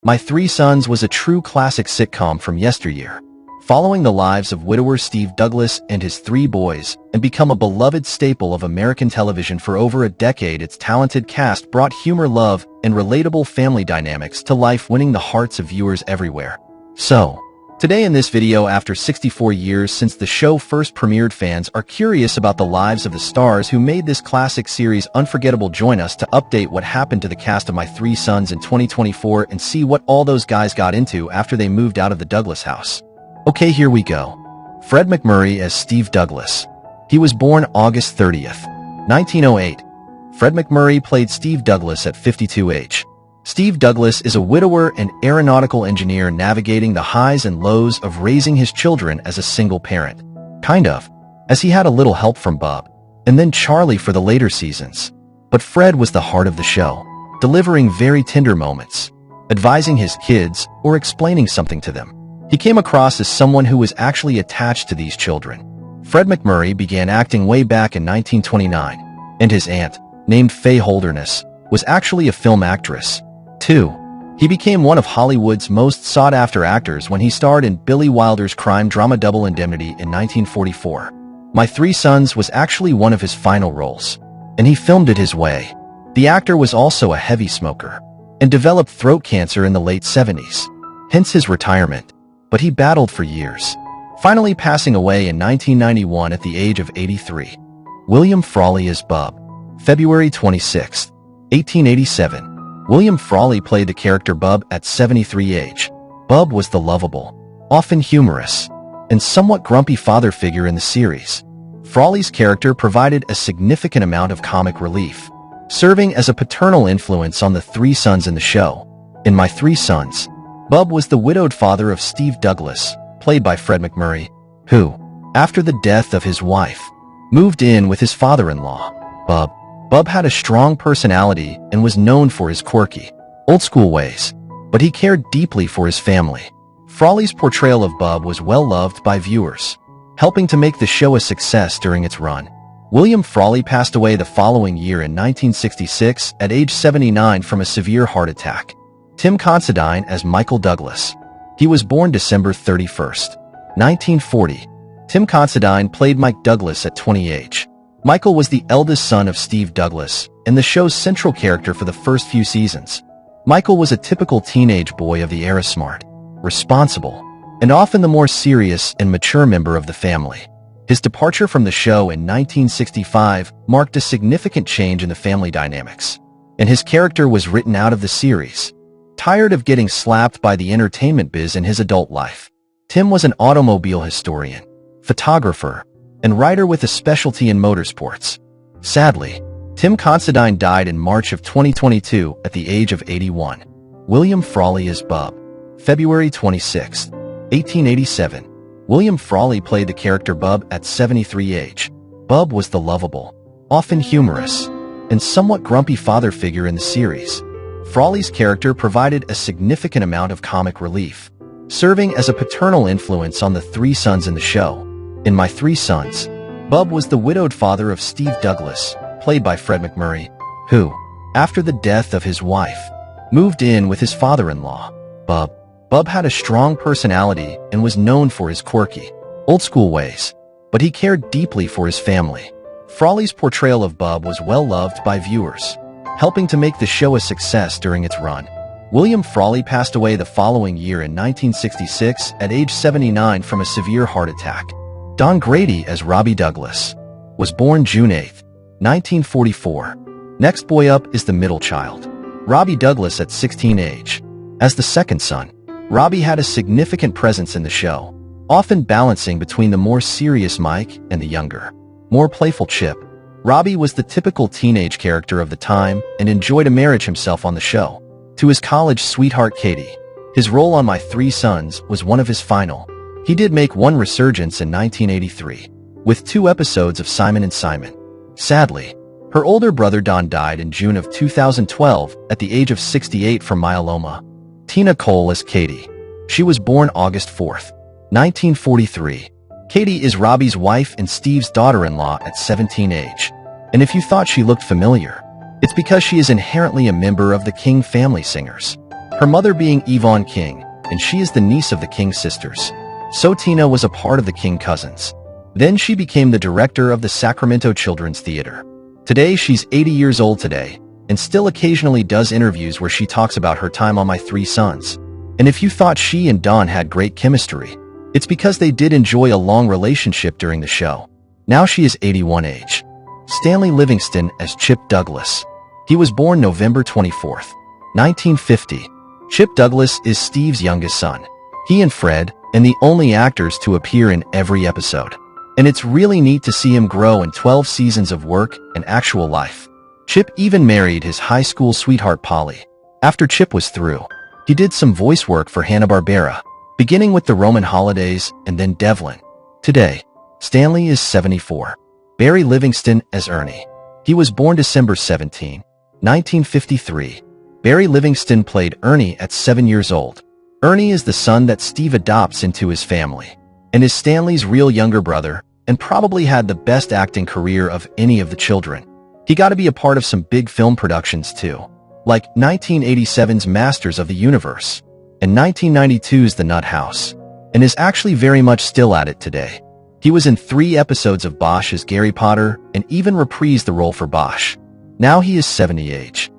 My Three Sons was a true classic sitcom from yesteryear, following the lives of widower Steve Douglas and his three boys, and become a beloved staple of American television for over a decade. Its talented cast brought humor, love, and relatable family dynamics to life, winning the hearts of viewers everywhere. So, today in this video, after 64 years since the show first premiered, fans are curious about the lives of the stars who made this classic series unforgettable. Join us to update what happened to the cast of My Three Sons in 2024 and see what all those guys got into after they moved out of the Douglas house. Okay, here we go. Fred MacMurray as Steve Douglas. He was born August 30th, 1908. Fred MacMurray played Steve Douglas at 52 age. Steve Douglas is a widower and aeronautical engineer navigating the highs and lows of raising his children as a single parent. Kind of, as he had a little help from Bob, and then Charlie for the later seasons. But Fred was the heart of the show, delivering very tender moments, advising his kids, or explaining something to them. He came across as someone who was actually attached to these children. Fred MacMurray began acting way back in 1929, and his aunt, named Fay Holderness, was actually a film actress, too. He became one of Hollywood's most sought-after actors when he starred in Billy Wilder's crime drama Double Indemnity in 1944. My Three Sons was actually one of his final roles, and he filmed it his way. The actor was also a heavy smoker, and developed throat cancer in the late 70s, hence his retirement. But he battled for years, finally passing away in 1991 at the age of 83. William Frawley as Bub. February 26, 1887. William Frawley played the character Bub at 73 age. Bub was the lovable, often humorous, and somewhat grumpy father figure in the series. Frawley's character provided a significant amount of comic relief, serving as a paternal influence on the three sons in the show. In My Three Sons, Bub was the widowed father of Steve Douglas, played by Fred MacMurray, who, after the death of his wife, moved in with his father-in-law. Bub had a strong personality and was known for his quirky, old-school ways, but he cared deeply for his family. Frawley's portrayal of Bub was well-loved by viewers, helping to make the show a success during its run. William Frawley passed away the following year in 1966 at age 79 from a severe heart attack. Tim Considine as Michael Douglas. He was born December 31st, 1940. Tim Considine played Mike Douglas at 20 age. Michael was the eldest son of Steve Douglas, and the show's central character for the first few seasons. Michael was a typical teenage boy of the era, smart, responsible, and often the more serious and mature member of the family. His departure from the show in 1965 marked a significant change in the family dynamics, and his character was written out of the series. Tired of getting slapped by the entertainment biz in his adult life, Tim was an automobile historian, photographer, and writer with a specialty in motorsports. Sadly, Tim Considine died in March of 2022 at the age of 81. William Frawley as Bub. February 26, 1887. William Frawley played the character Bub at 73 age. Bub was the lovable, often humorous, and somewhat grumpy father figure in the series. Frawley's character provided a significant amount of comic relief, serving as a paternal influence on the three sons in the show. In My Three Sons, Bub was the widowed father of Steve Douglas, played by Fred MacMurray, who, after the death of his wife, moved in with his father-in-law. Bub had a strong personality and was known for his quirky, old-school ways, but he cared deeply for his family. Frawley's portrayal of Bub was well-loved by viewers, helping to make the show a success during its run. William Frawley passed away the following year in 1966 at age 79 from a severe heart attack. Don Grady as Robbie Douglas was born June 8, 1944. Next boy up is the middle child, Robbie Douglas at 16 age. As the second son, Robbie had a significant presence in the show, often balancing between the more serious Mike and the younger, more playful Chip. Robbie was the typical teenage character of the time and enjoyed a marriage himself on the show. To his college sweetheart Katie, his role on My Three Sons was one of his final. He did make one resurgence in 1983, with 2 episodes of Simon and Simon. Sadly, her older brother Don died in June of 2012 at the age of 68 from myeloma. Tina Cole as Katie. She was born August 4, 1943. Katie is Robbie's wife and Steve's daughter-in-law at 17 age. And if you thought she looked familiar, it's because she is inherently a member of the King family singers. her mother being Yvonne King, and she is the niece of the King sisters. So Tina was a part of the King cousins. Then she became the director of the Sacramento Children's Theater. Today she's 80 years old today, and still occasionally does interviews where she talks about her time on My Three Sons. And if you thought she and Don had great chemistry, it's because they did enjoy a long relationship during the show. Now she is 81 age. Stanley Livingston as Chip Douglas. He was born November 24, 1950. Chip Douglas is Steve's youngest son. He and Fred, and the only actors to appear in every episode. And it's really neat to see him grow in 12 seasons of work and actual life. Chip even married his high school sweetheart Polly. After Chip was through, he did some voice work for Hanna-Barbera, beginning with the Roman Holidays and then Devlin. Today, Stanley is 74. Barry Livingston as Ernie. He was born December 17, 1953. Barry Livingston played Ernie at 7 years old. Ernie is the son that Steve adopts into his family, and is Stanley's real younger brother, and probably had the best acting career of any of the children. He got to be a part of some big film productions too, like 1987's Masters of the Universe, and 1992's The Nut House, and is actually very much still at it today. He was in 3 episodes of Bosch as Gary Potter, and even reprised the role for Bosch. Now he is 70 age.